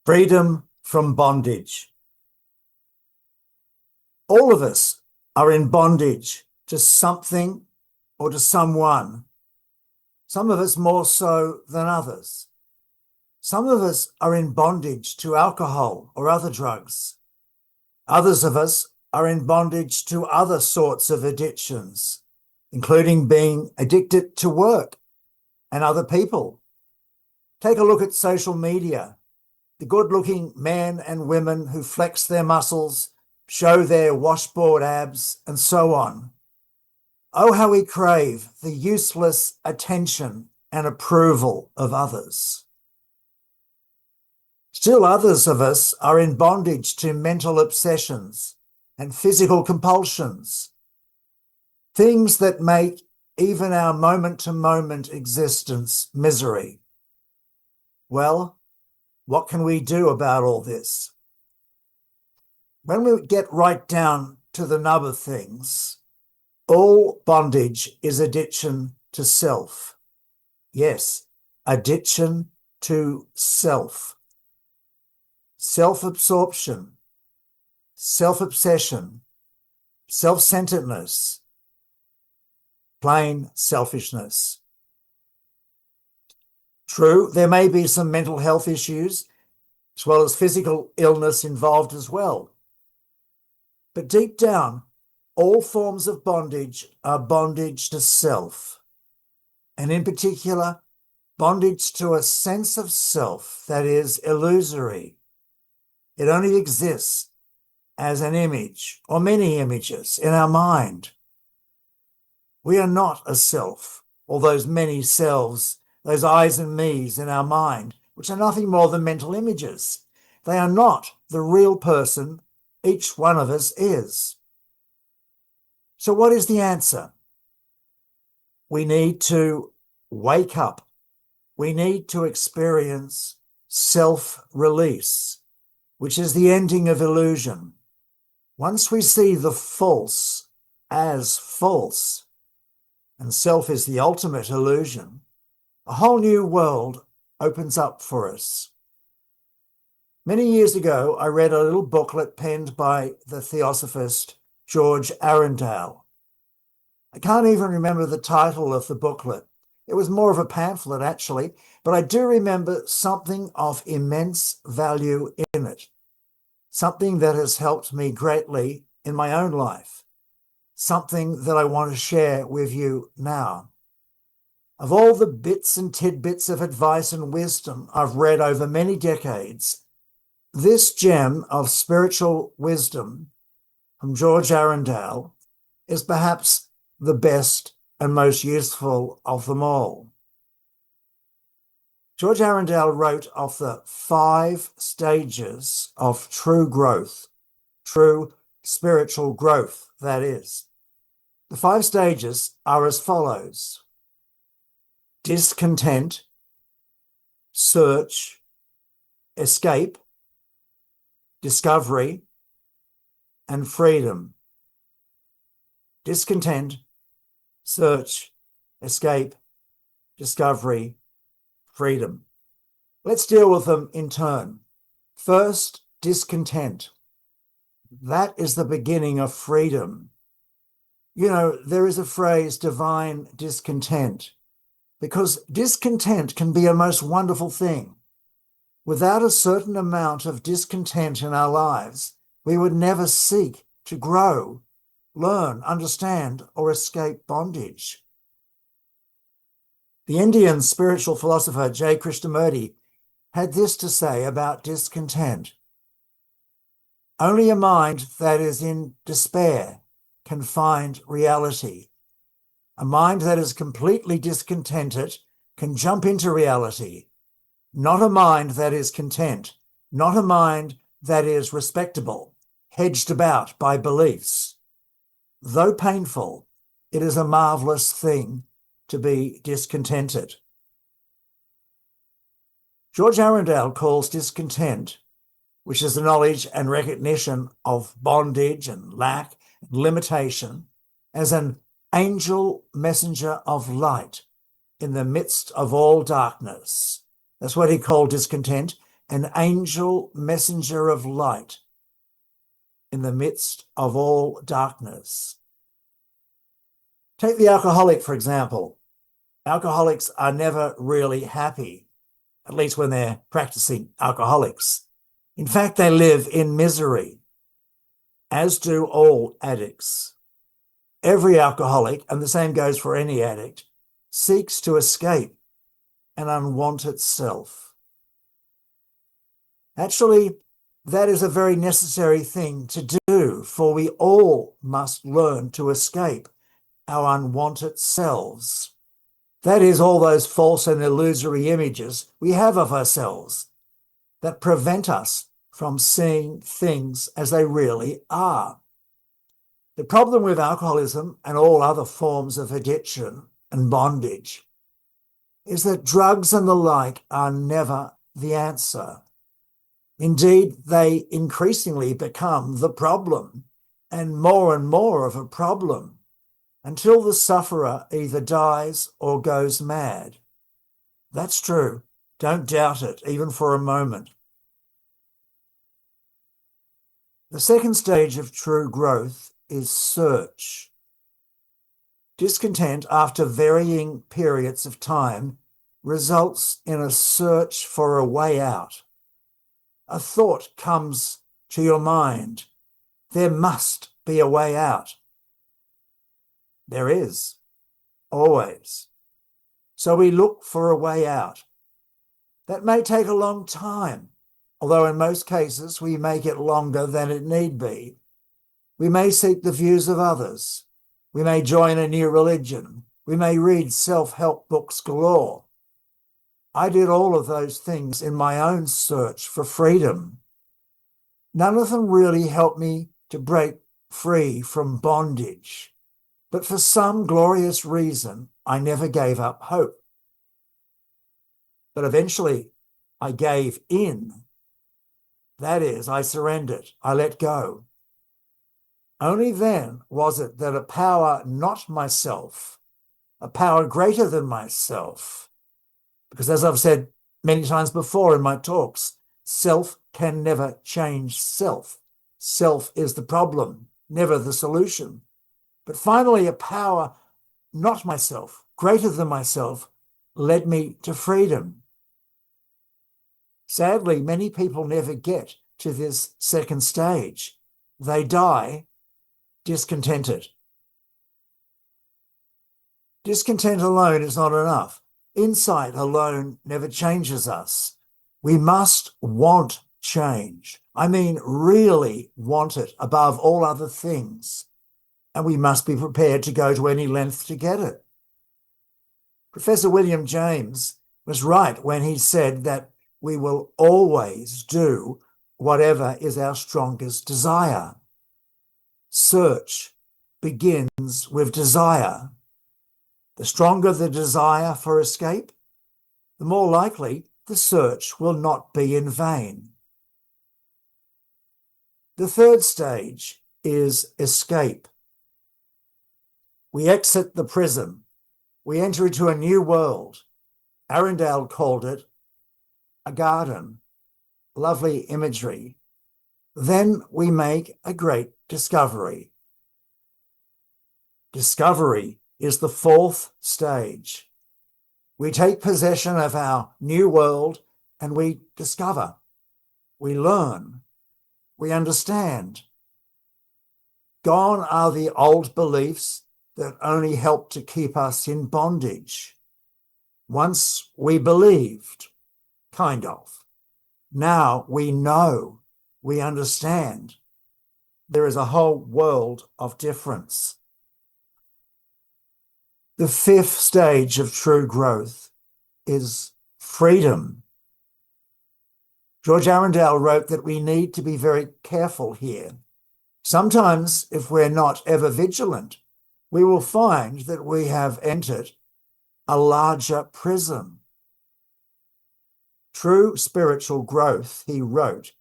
Freedom from bondage. All of us are in bondage to something or to someone. Some of us more so than others. Some of us are in bondage to alcohol or other drugs. Others of us are in bondage to other sorts of addictions, including being addicted to work and other people. Take a look at social media. The good-looking men and women who flex their muscles, show their washboard abs, and so on. Oh, how we crave the useless attention and approval of others. Still others of us are in bondage to mental obsessions and physical compulsions, things that make even our moment-to-moment existence misery. Well, what can we do about all this? When we get right down to the nub of things, all bondage is addiction to self. Yes, addiction to self. Self-absorption, self-obsession, self-centeredness, plain selfishness. True, there may be some mental health issues as well as physical illness involved as well. But deep down, all forms of bondage are bondage to self, and in particular, bondage to a sense of self that is illusory. It only exists as an image or many images in our mind. We are not a self, or those many selves, those I's and me's in our mind, which are nothing more than mental images. They are not the real person each one of us is. So what is the answer? We need to wake up. We need to experience self-release, which is the ending of illusion. Once we see the false as false, and self is the ultimate illusion, a whole new world opens up for us. Many years ago, I read a little booklet penned by the Theosophist George Arundel. I can't even remember the title of the booklet. It was more of a pamphlet, actually, but I do remember something of immense value in it, something that has helped me greatly in my own life, something that I want to share with you now. Of all the bits and tidbits of advice and wisdom I've read over many decades, this gem of spiritual wisdom from George Arundel is perhaps the best and most useful of them all. George Arundel wrote of the 5 stages of true growth, true spiritual growth, that is. The 5 stages are as follows: discontent, search, escape, discovery, and freedom. Discontent, search, escape, discovery, freedom. Let's deal with them in turn. First, discontent. That is the beginning of freedom. You know, there is a phrase, divine discontent, because discontent can be a most wonderful thing. Without a certain amount of discontent in our lives, we would never seek to grow, learn, understand, or escape bondage. The Indian spiritual philosopher J. Krishnamurti had this to say about discontent: only a mind that is in despair can find reality. A mind that is completely discontented can jump into reality. Not a mind that is content, not a mind that is respectable, hedged about by beliefs. Though painful, it is a marvelous thing to be discontented. George Arundel calls discontent, which is the knowledge and recognition of bondage and lack and limitation, as an angel messenger of light in the midst of all darkness. That's what he called discontent. an angel messenger of light in the midst of all darkness. Take the alcoholic, for example. Alcoholics are never really happy, at least when they're practicing alcoholics. In fact, they live in misery, as do all addicts. Every alcoholic, and the same goes for any addict, seeks to escape an unwanted self. Actually, that is a very necessary thing to do, for we all must learn to escape our unwanted selves. That is, all those false and illusory images we have of ourselves that prevent us from seeing things as they really are. The problem with alcoholism and all other forms of addiction and bondage is that drugs and the like are never the answer. Indeed, they increasingly become the problem, and more of a problem, until the sufferer either dies or goes mad. That's true. Don't doubt it, even for a moment. The second stage of true growth is search. Discontent after varying periods of time results in a search for a way out. A thought comes to your mind. There must be a way out. There is, always. So we look for a way out. That may take a long time, although in most cases we make it longer than it need be. We may seek the views of others. We may join a new religion. We may read self-help books galore. I did all of those things in my own search for freedom. None of them really helped me to break free from bondage. But for some glorious reason, I never gave up hope. But eventually, I gave in. That is, I surrendered. I let go. Only then was it that a power not myself, a power greater than myself, because as I've said many times before in my talks, self can never change self. Self is the problem, never the solution. But finally, a power not myself, greater than myself, led me to freedom. Sadly, many people never get to this second stage. They die discontented. Discontent alone is not enough. Insight alone never changes us. We must want change. I mean, really want it above all other things. And we must be prepared to go to any length to get it. Professor William James was right when he said that we will always do whatever is our strongest desire. Search begins with desire. The stronger the desire for escape, the more likely the search will not be in vain. The third stage is escape. We exit the prison. We enter into a new world. Arundel called it a garden. Lovely imagery. Then we make a great discovery. Discovery is the fourth stage. We take possession of our new world and we discover. We learn. We understand. Gone are the old beliefs that only help to keep us in bondage. Once we believed, kind of. Now we know, we understand. There is a whole world of difference. The fifth stage of true growth is freedom. George Arundel wrote that we need to be very careful here. Sometimes, if we're not ever vigilant, we will find that we have entered a larger prison. True spiritual growth, he wrote,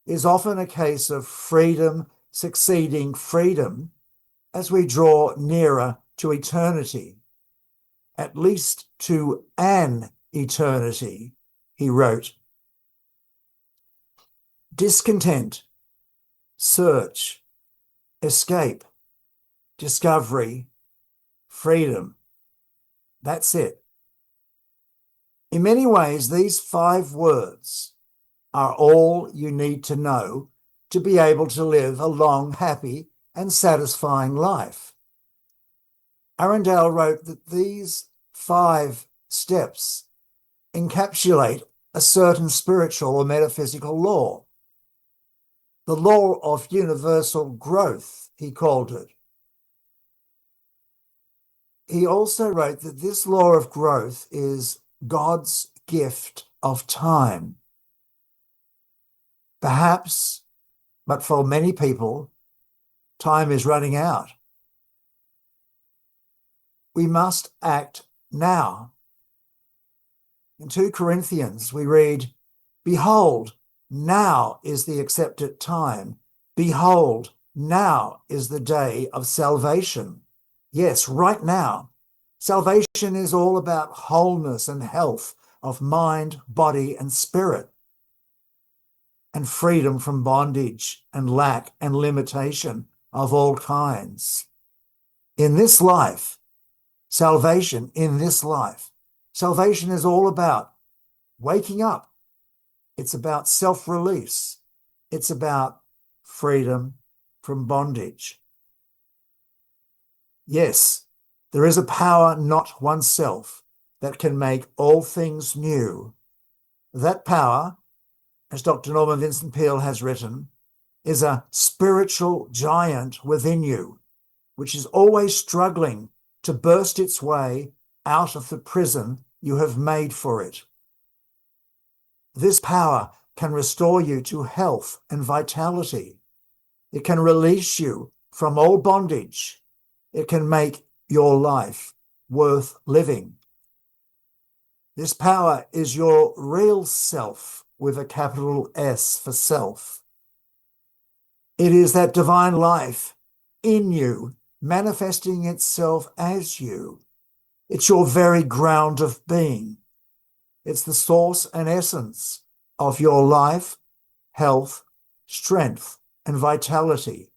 is often a case of freedom succeeding freedom as we draw nearer to eternity, at least to an eternity, he wrote. discontent, search, escape, discovery, freedom. That's it. In many ways, these 5 words are all you need to know to be able to live a long, happy, and satisfying life. Arundel wrote that these 5 steps encapsulate a certain spiritual or metaphysical law. The law of universal growth, he called it. He also wrote that this law of growth is God's gift of time. Perhaps, but for many people, time is running out. We must act now. In 2 Corinthians, we read, "Behold, now is the accepted time. Behold, now is the day of salvation." Yes, right now. Salvation is all about wholeness and health of mind, body, and spirit, and freedom from bondage and lack and limitation of all kinds. In this life, salvation is all about waking up. It's about self-release. It's about freedom from bondage. Yes, there is a power not oneself that can make all things new. That power, as Dr. Norman Vincent Peale has written, is a spiritual giant within you, which is always struggling to burst its way out of the prison you have made for it. This power can restore you to health and vitality. It can release you from all bondage. It can make your life worth living. This power is your real self, with a capital S for self. It is that divine life in you, manifesting itself as you. It's your very ground of being. It's the source and essence of your life, health, strength, and vitality.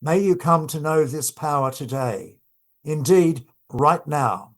May you come to know this power today, indeed, right now.